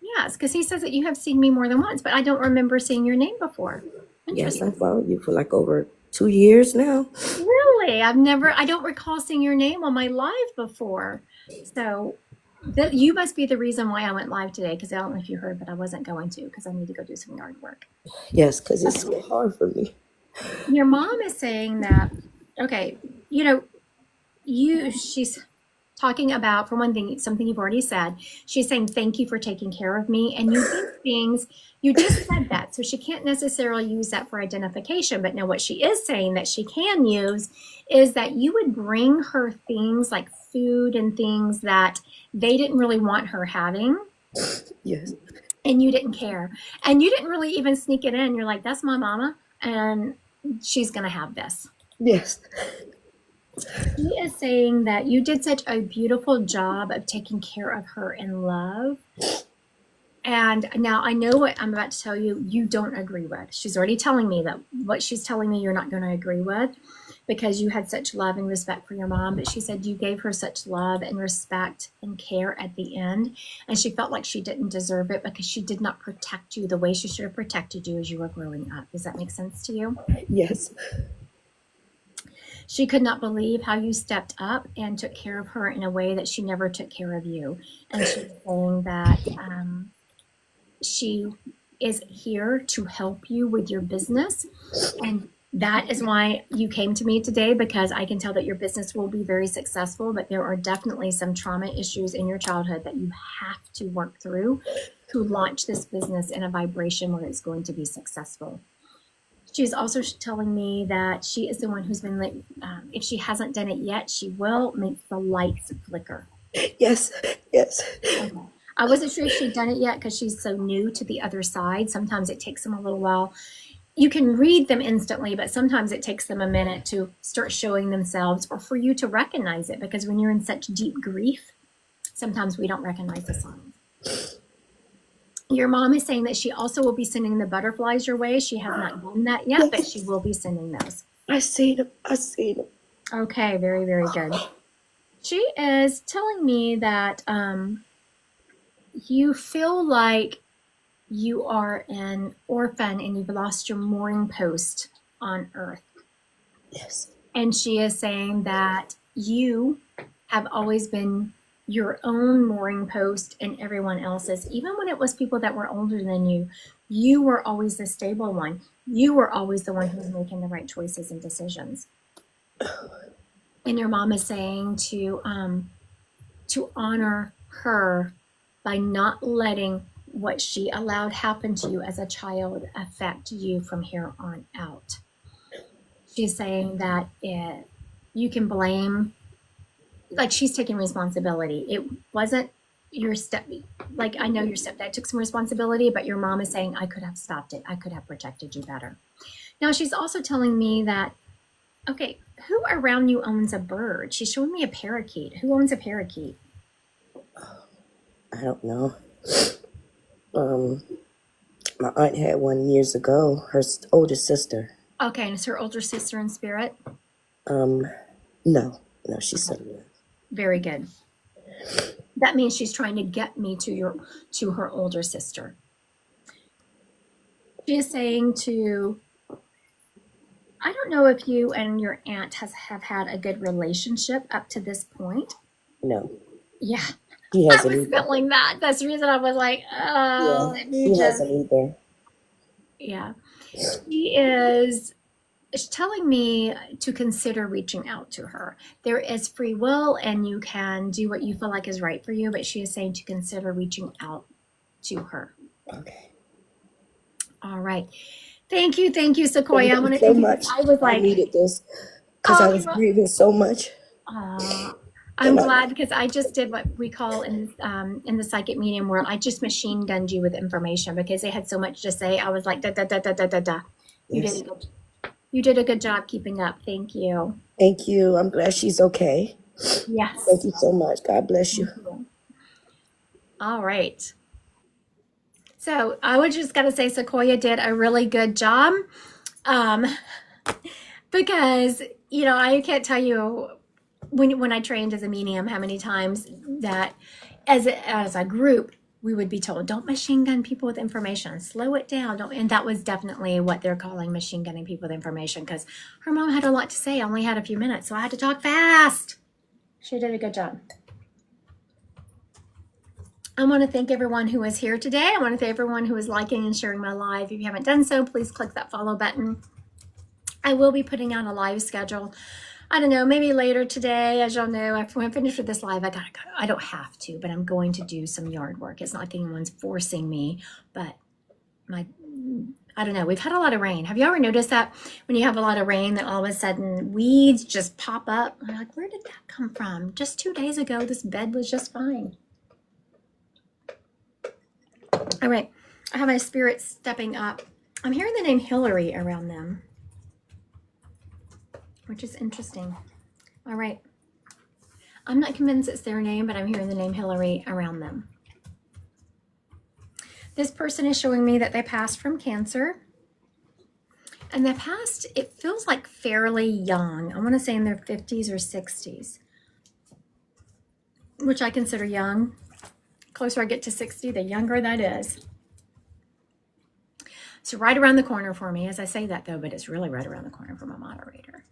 Yes, because he says that you have seen me more than once, but I don't remember seeing your name before. Yes, I followed you for like over 2 years now. Really? I don't recall seeing your name on my live before. So you must be the reason why I went live today, because I don't know if you heard, but I wasn't going to, because I need to go do some yard work. Yes, because it's so hard for me. Your mom is saying that, okay, she's talking about, for one thing, something you've already said. She's saying, thank you for taking care of me. And you do things, you just said that. So she can't necessarily use that for identification. But now what she is saying that she can use is that you would bring her things like food and things that they didn't really want her having. Yes. And you didn't care. And you didn't really even sneak it in. You're like, that's my mama, and she's going to have this. Yes. She is saying that you did such a beautiful job of taking care of her in love. And now I know what I'm about to tell you, you don't agree with. She's already telling me that what she's telling me you're not going to agree with, because you had such love and respect for your mom. But she said you gave her such love and respect and care at the end. And she felt like she didn't deserve it because she did not protect you the way she should have protected you as you were growing up. Does that make sense to you? Yes. She could not believe how you stepped up and took care of her in a way that she never took care of you. And she's saying that she is here to help you with your business. And that is why you came to me today, because I can tell that your business will be very successful, but there are definitely some trauma issues in your childhood that you have to work through to launch this business in a vibration where it's going to be successful. She's also telling me that she is the one who's been like, if she hasn't done it yet, she will make the lights flicker. Yes. Yes. Okay. I wasn't sure if she'd done it yet because she's so new to the other side. Sometimes it takes them a little while. You can read them instantly, but sometimes it takes them a minute to start showing themselves, or for you to recognize it, because when you're in such deep grief, sometimes we don't recognize the signs. Your mom is saying that she also will be sending the butterflies your way. She has not done that yet, but she will be sending those. I seen them. I seen them. Okay, very, very good. She is telling me that you feel like you are an orphan and you've lost your mooring post on earth. Yes. And she is saying that you have always been your own mooring post and everyone else's. Even when it was people that were older than you, you were always the stable one. You were always the one who was making the right choices and decisions. And your mom is saying to honor her by not letting what she allowed happen to you as a child affect you from here on out. She's saying that you can blame, like she's taking responsibility. It wasn't your like I know your stepdad took some responsibility, but your mom is saying, I could have stopped it. I could have protected you better. Now she's also telling me that, okay, who around you owns a bird? She's showing me a parakeet. Who owns a parakeet? I don't know. My aunt had one years ago. Her older sister. Okay, and it's her older sister in spirit? No, she's still alive. Very good. That means she's trying to get me to her older sister. She is saying I don't know if you and your aunt have had a good relationship up to this point. No, Yeah, she I hasn't was either. feeling that. That's the reason I was like, oh, Yeah, let me she just, hasn't either. yeah. She's telling me to consider reaching out to her. There is free will and you can do what you feel like is right for you, but she is saying to consider reaching out to her. Okay. All right. Thank you, Sequoia. I Thank want you to so thank you. much. I was I like, needed this because I oh, was grieving so much. I'm And glad because I just did what we call in the psychic medium world. I just machine gunned you with information because they had so much to say. I was like, da da da da da da da. Yes. You did a good job keeping up. Thank you. Thank you. I'm glad she's okay. Yes. Thank you so much. God bless you. All right. So I was just gonna say Sequoia did a really good job, because I can't tell you when I trained as a medium how many times that as a group we would be told, don't machine gun people with information, slow it down, and that was definitely what they're calling machine gunning people with information, because her mom had a lot to say. I only had a few minutes, so I had to talk fast. She did a good job. I want to thank everyone who is here today. I want to thank everyone who is liking and sharing my live. If you haven't done so, please click that follow button. I will be putting out a live schedule. I don't know, maybe later today. As y'all know, when I'm finished with this live, I gotta go. I don't have to, but I'm going to do some yard work. It's not like anyone's forcing me, but I don't know. We've had a lot of rain. Have you ever noticed that when you have a lot of rain, that all of a sudden weeds just pop up? I'm like, where did that come from? Just 2 days ago, this bed was just fine. All right, I have my spirits stepping up. I'm hearing the name Hillary around them, which is interesting. All right, I'm not convinced it's their name, but I'm hearing the name Hillary around them. This person is showing me that they passed from cancer. And they passed, it feels like fairly young. I want to say in their 50s or 60s, which I consider young. Closer I get to 60, the younger that is. So right around the corner for me, as I say that though, but it's really right around the corner for my moderator.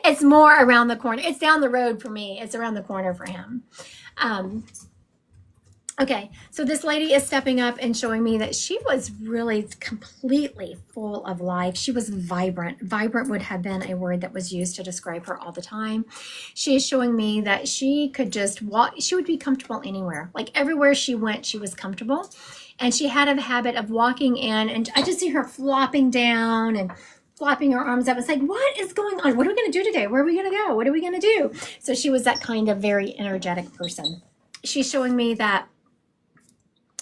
It's more around the corner. It's down the road for me. It's around the corner for him. Okay, so this lady is stepping up and showing me that she was really completely full of life. She was vibrant. Vibrant would have been a word that was used to describe her all the time. She is showing me that she could just walk. She would be comfortable anywhere. Like everywhere she went, she was comfortable. And she had a habit of walking in, and I just see her flopping down and flopping her arms up. It's like, what is going on? What are we going to do today? Where are we going to go? What are we going to do? So she was that kind of very energetic person. She's showing me that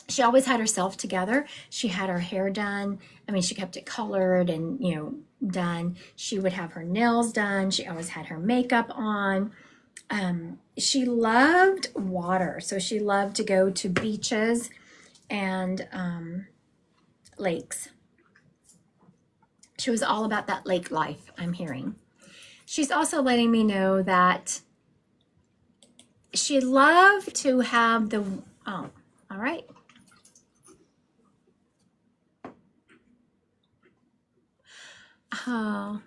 she always had herself together. She had her hair done. I mean, she kept it colored and, done. She would have her nails done. She always had her makeup on. She loved water. So she loved to go to beaches and lakes. She was all about that lake life, I'm hearing. She's also letting me know that she loved to have all right. Oh,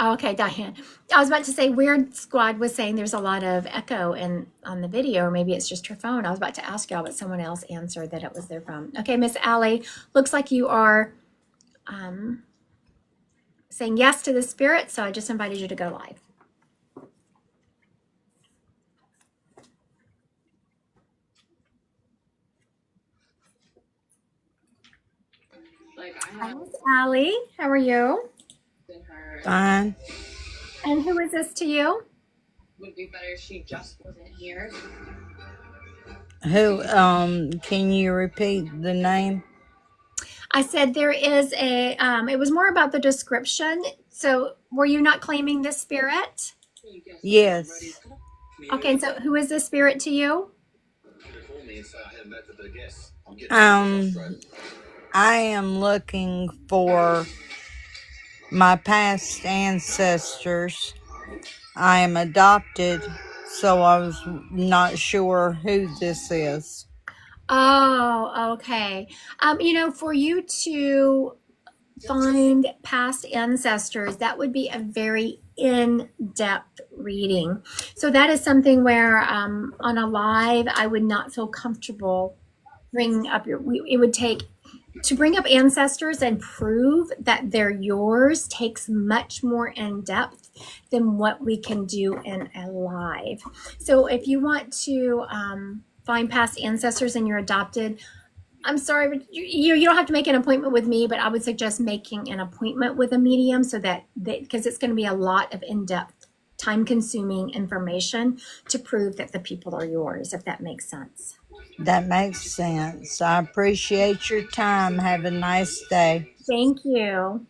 okay, Diane. I was about to say Weird Squad was saying there's a lot of echo on the video, or maybe it's just her phone. I was about to ask y'all, but someone else answered that it was their phone. Okay, Miss Allie, looks like you are saying yes to the spirit, so I just invited you to go live. Hi, Miss Allie. How are you? Fine. And who is this to you? Who, can you repeat the name? I said there is it was more about the description. So were you not claiming this spirit? Yes. Okay, and so who is this spirit to you? Um, I am looking for my past ancestors. I am adopted, so I was not sure who this is. Oh, okay. For you to find past ancestors, that would be a very in-depth reading. So that is something where on a live, I would not feel comfortable bringing up it would take to bring up ancestors and prove that they're yours takes much more in depth than what we can do in a live. So if you want to find past ancestors and you're adopted, I'm sorry, but you don't have to make an appointment with me, but I would suggest making an appointment with a medium so that because it's going to be a lot of in-depth, time-consuming information to prove that the people are yours, if that makes sense. That makes sense. I appreciate your time. Have a nice day. Thank you.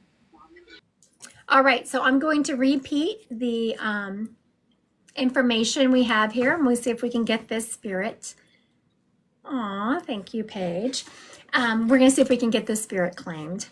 All right, so I'm going to repeat the information we have here, and we'll see if we can get this spirit. Aw, thank you, Paige. We're going to see if we can get this spirit claimed.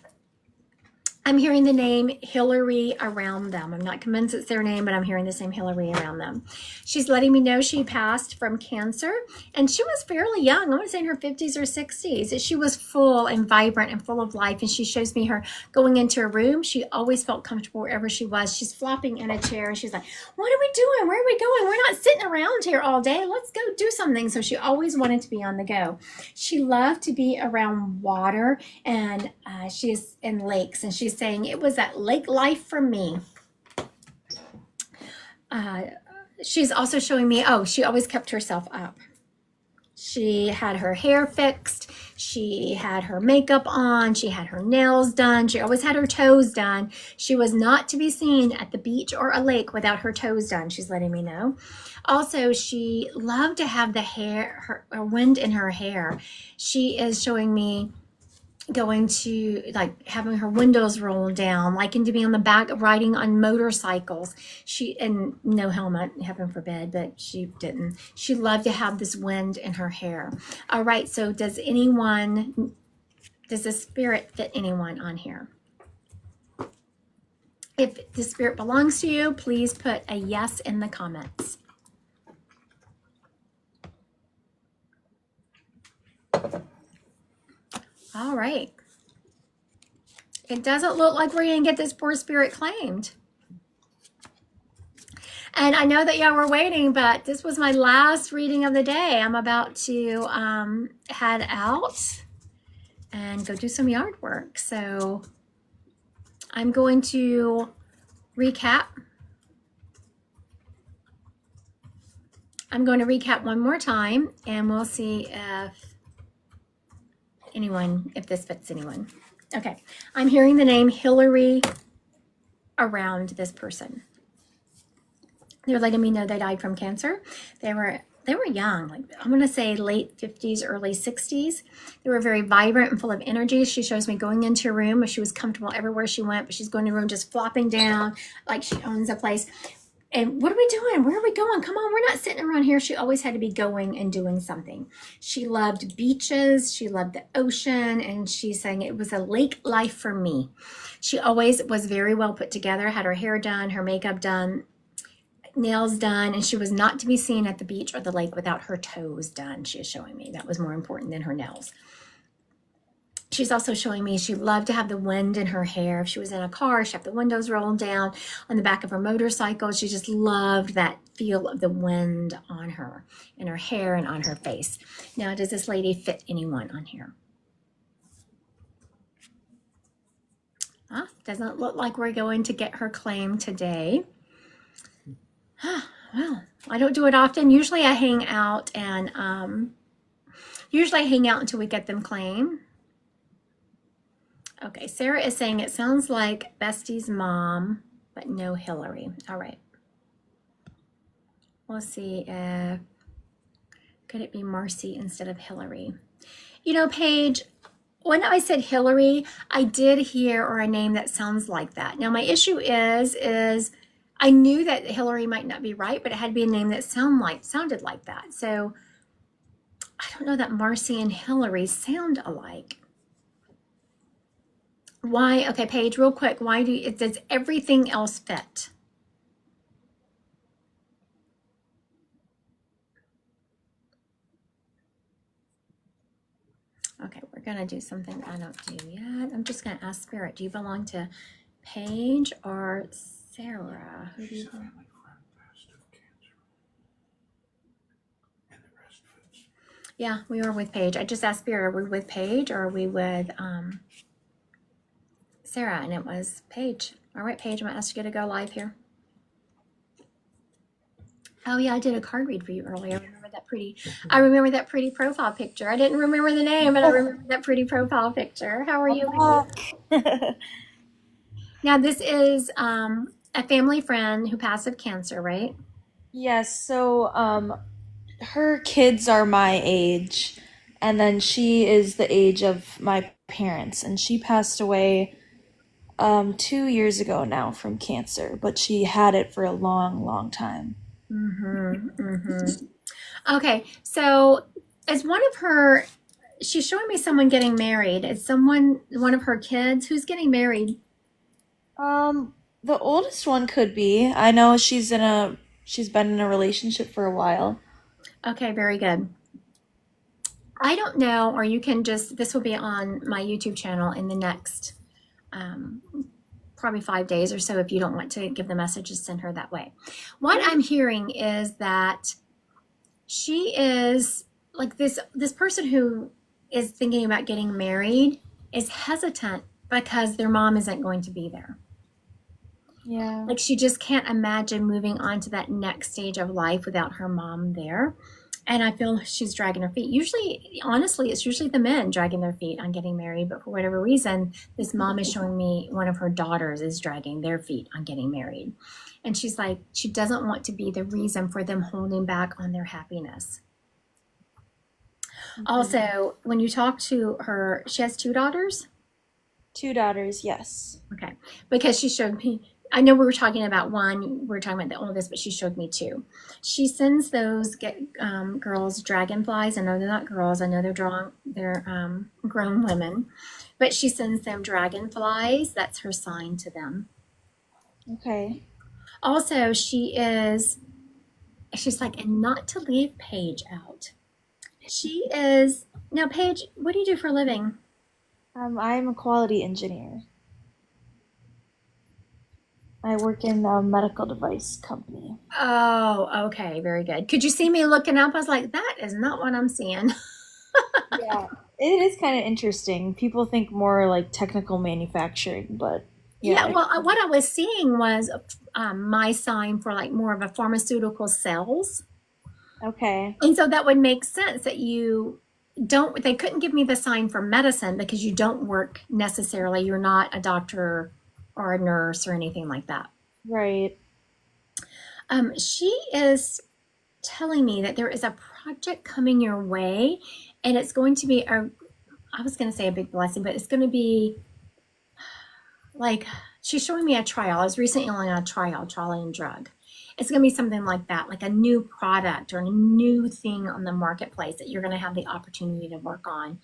I'm hearing the name Hillary around them. I'm not convinced it's their name, but I'm hearing the name Hillary around them. She's letting me know she passed from cancer, and she was fairly young. I want to say in her 50s or 60s. She was full and vibrant and full of life, and she shows me her going into a room. She always felt comfortable wherever she was. She's flopping in a chair, and she's like, what are we doing? Where are we going? We're not sitting around here all day. Let's go do something. So she always wanted to be on the go. She loved to be around water, and she's in lakes, and she's saying it was that lake life for me. She's also showing me, she always kept herself up. She had her hair fixed. She had her makeup on. She had her nails done. She always had her toes done. She was not to be seen at the beach or a lake without her toes done, she's letting me know. Also, she loved to have the hair, her wind in her hair. She is showing me going to like having her windows rolled down, liking to be on the back riding on motorcycles. And no helmet, heaven forbid, but she didn't. She loved to have this wind in her hair. All right, so does the spirit fit anyone on here? If the spirit belongs to you, please put a yes in the comments. All right. It doesn't look like we're going to get this poor spirit claimed. And I know that y'all were waiting, but this was my last reading of the day. I'm about to head out and go do some yard work. So I'm going to recap. I'm going to recap one more time, and we'll see if this fits anyone. Okay, I'm hearing the name Hillary around this person. They're letting me know they died from cancer. They were young, like I'm gonna say late 50s, early 60s. They were very vibrant and full of energy. She shows me going into a room where she was comfortable everywhere she went, but she's going to a room just flopping down like she owns a place. And what are we doing? Where are we going? Come on, we're not sitting around here. She always had to be going and doing something. She loved beaches. She loved the ocean. And she's saying it was a lake life for me. She always was very well put together, had her hair done, her makeup done, nails done, and she was not to be seen at the beach or the lake without her toes done. She is showing me that was more important than her nails. She's also showing me she loved to have the wind in her hair. If she was in a car, she'd have the windows rolled down. On the back of her motorcycle, she just loved that feel of the wind on her, in her hair and on her face. Now, does this lady fit anyone on here? Doesn't look like we're going to get her claim today. Well, I don't do it often. Usually I hang out until we get them claimed. Okay, Sarah is saying it sounds like Bestie's mom, but no Hillary. All right. We'll see if, could it be Marcy instead of Hillary? You know, Paige, when I said Hillary, I did hear or a name that sounds like that. Now, my issue is I knew that Hillary might not be right, but it had to be a name that sounded like that. So I don't know that Marcy and Hillary sound alike. Why? Okay, Paige, real quick. Why does everything else fit? Okay, we're gonna do something I don't do yet. I'm just gonna ask Spirit. Do you belong to Paige or Sarah? Who do you belong? Yeah, we are with Paige. I just asked Spirit, are we with Paige or are we with Sarah? And it was Paige. All right, Paige, I'm gonna ask you to go live here. Oh yeah, I did a card read for you earlier. I remember that pretty profile picture. I didn't remember the name, but I remember that pretty profile picture. How are you? Now this is a family friend who passed of cancer, right? Yes, so her kids are my age, and then she is the age of my parents, and she passed away 2 years ago now from cancer, but she had it for a long, long time. Okay, so as one of her, she's showing me someone getting married. Is one of her kids who's getting married? The oldest one could be. I know she's been in a relationship for a while. Okay, very good. I don't know, or you can just, this will be on my YouTube channel in the next probably 5 days or so if you don't want to give the message, just send her that way. What I'm hearing is that she is like this person who is thinking about getting married is hesitant because their mom isn't going to be there. Yeah. Like she just can't imagine moving on to that next stage of life without her mom there. And I feel she's dragging her feet. Usually, honestly, it's usually the men dragging their feet on getting married. But for whatever reason, this mom is showing me one of her daughters is dragging their feet on getting married. And she's like, she doesn't want to be the reason for them holding back on their happiness. Also, when you talk to her, she has 2 daughters? 2 daughters, yes. Okay. Because she showed me, I know we were talking about one, we were talking about the oldest, but she showed me 2. She sends those girls dragonflies. I know they're not girls. I know they're grown women, but she sends them dragonflies. That's her sign to them. Okay. Also, she's like, and not to leave Paige out. She is, now Paige, what do you do for a living? I'm a quality engineer. I work in a medical device company. Oh, okay. Very good. Could you see me looking up? I was like, that is not what I'm seeing. Yeah, it is kind of interesting. People think more like technical manufacturing, but yeah, well, what I was seeing was my sign for like more of a pharmaceutical sales. okay. And so that would make sense that they couldn't give me the sign for medicine because you don't work necessarily, you're not a doctor or a nurse or anything like that. Right. She is telling me that there is a project coming your way and it's going to be I was going to say a big blessing, but it's going to be like, she's showing me a trial. I was recently on a trial and drug. It's going to be something like that, like a new product or a new thing on the marketplace that you're going to have the opportunity to work on.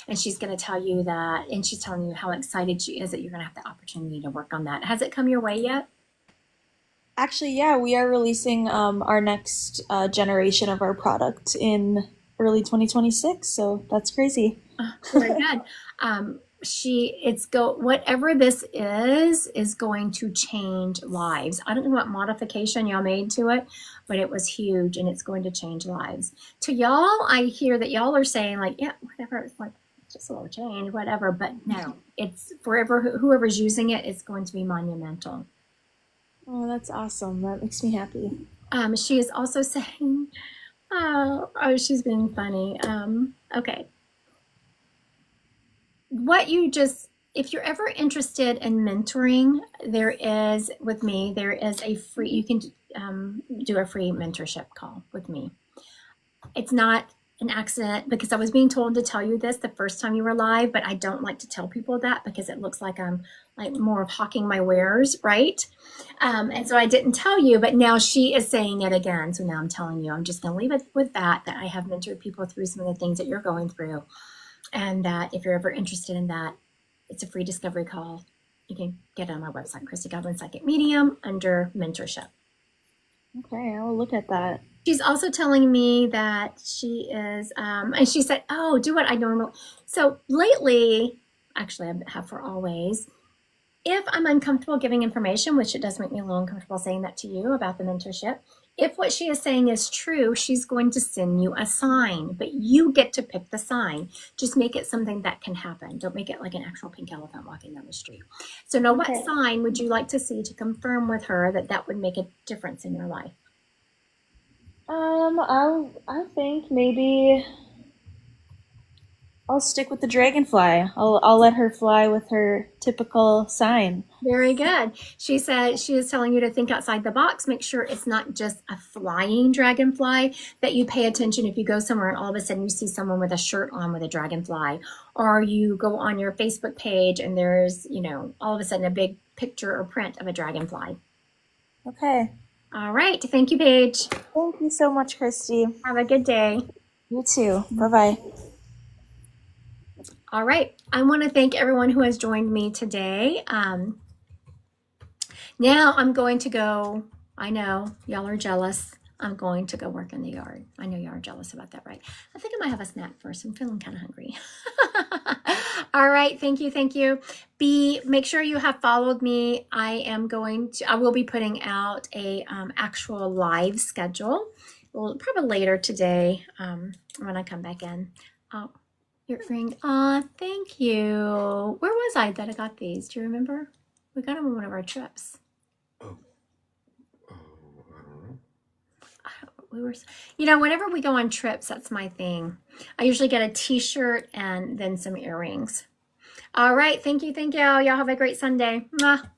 And she's going to tell you that, and she's telling you how excited she is that you're going to have the opportunity to work on that. Has it come your way yet? Actually, yeah, we are releasing our next generation of our product in early 2026, so that's crazy. Very good. Whatever this is going to change lives. I don't know what modification y'all made to it, but it was huge and it's going to change lives. To y'all, I hear that y'all are saying like, yeah, whatever, it's like just a little change, whatever, but no, it's forever, whoever's using it, it's going to be monumental. Oh, that's awesome. That makes me happy. She is also saying, oh, she's being funny. Okay. What you just if you're ever interested in mentoring, there is a free, you can do a free mentorship call with me. It's not an accident because I was being told to tell you this the first time you were live, but I don't like to tell people that because it looks like I'm like more of hawking my wares, right? And so I didn't tell you, but now she is saying it again. So now I'm telling you, I'm just going to leave it with that I have mentored people through some of the things that you're going through. And that if you're ever interested in that, it's a free discovery call. You can get it on my website, Christy Godwin Psychic Medium, under mentorship. Okay, I'll look at that. She's also telling me that she is, and she said, oh, do what I normally. So lately, actually, I have for always, if I'm uncomfortable giving information, which it does make me a little uncomfortable saying that to you about the mentorship, if what she is saying is true, she's going to send you a sign, but you get to pick the sign. Just make it something that can happen. Don't make it like an actual pink elephant walking down the street. So now what sign would you like to see to confirm with her that that would make a difference in your life? I think maybe I'll stick with the dragonfly. I'll let her fly with her typical sign. Very good. She said she is telling you to think outside the box. Make sure it's not just a flying dragonfly, that you pay attention if you go somewhere and all of a sudden you see someone with a shirt on with a dragonfly, or you go on your Facebook page and there's, all of a sudden a big picture or print of a dragonfly. Okay. All right. Thank you, Paige. Thank you so much, Christy. Have a good day. You too. Bye-bye. All right. I want to thank everyone who has joined me today. Now I'm going to go. I know y'all are jealous. I'm going to go work in the yard. I know y'all are jealous about that, right? I think I might have a snack first. I'm feeling kind of hungry. All right. Thank you. Thank you. Make sure you have followed me. I will be putting out a actual live schedule. Well, probably later today when I come back in. Oh, your ring. Thank you. Where was I that I got these? Do you remember? We got them on one of our trips. We were, whenever we go on trips, that's my thing. I usually get a t-shirt and then some earrings. All right. Thank you. Thank you. Y'all have a great Sunday. Mwah.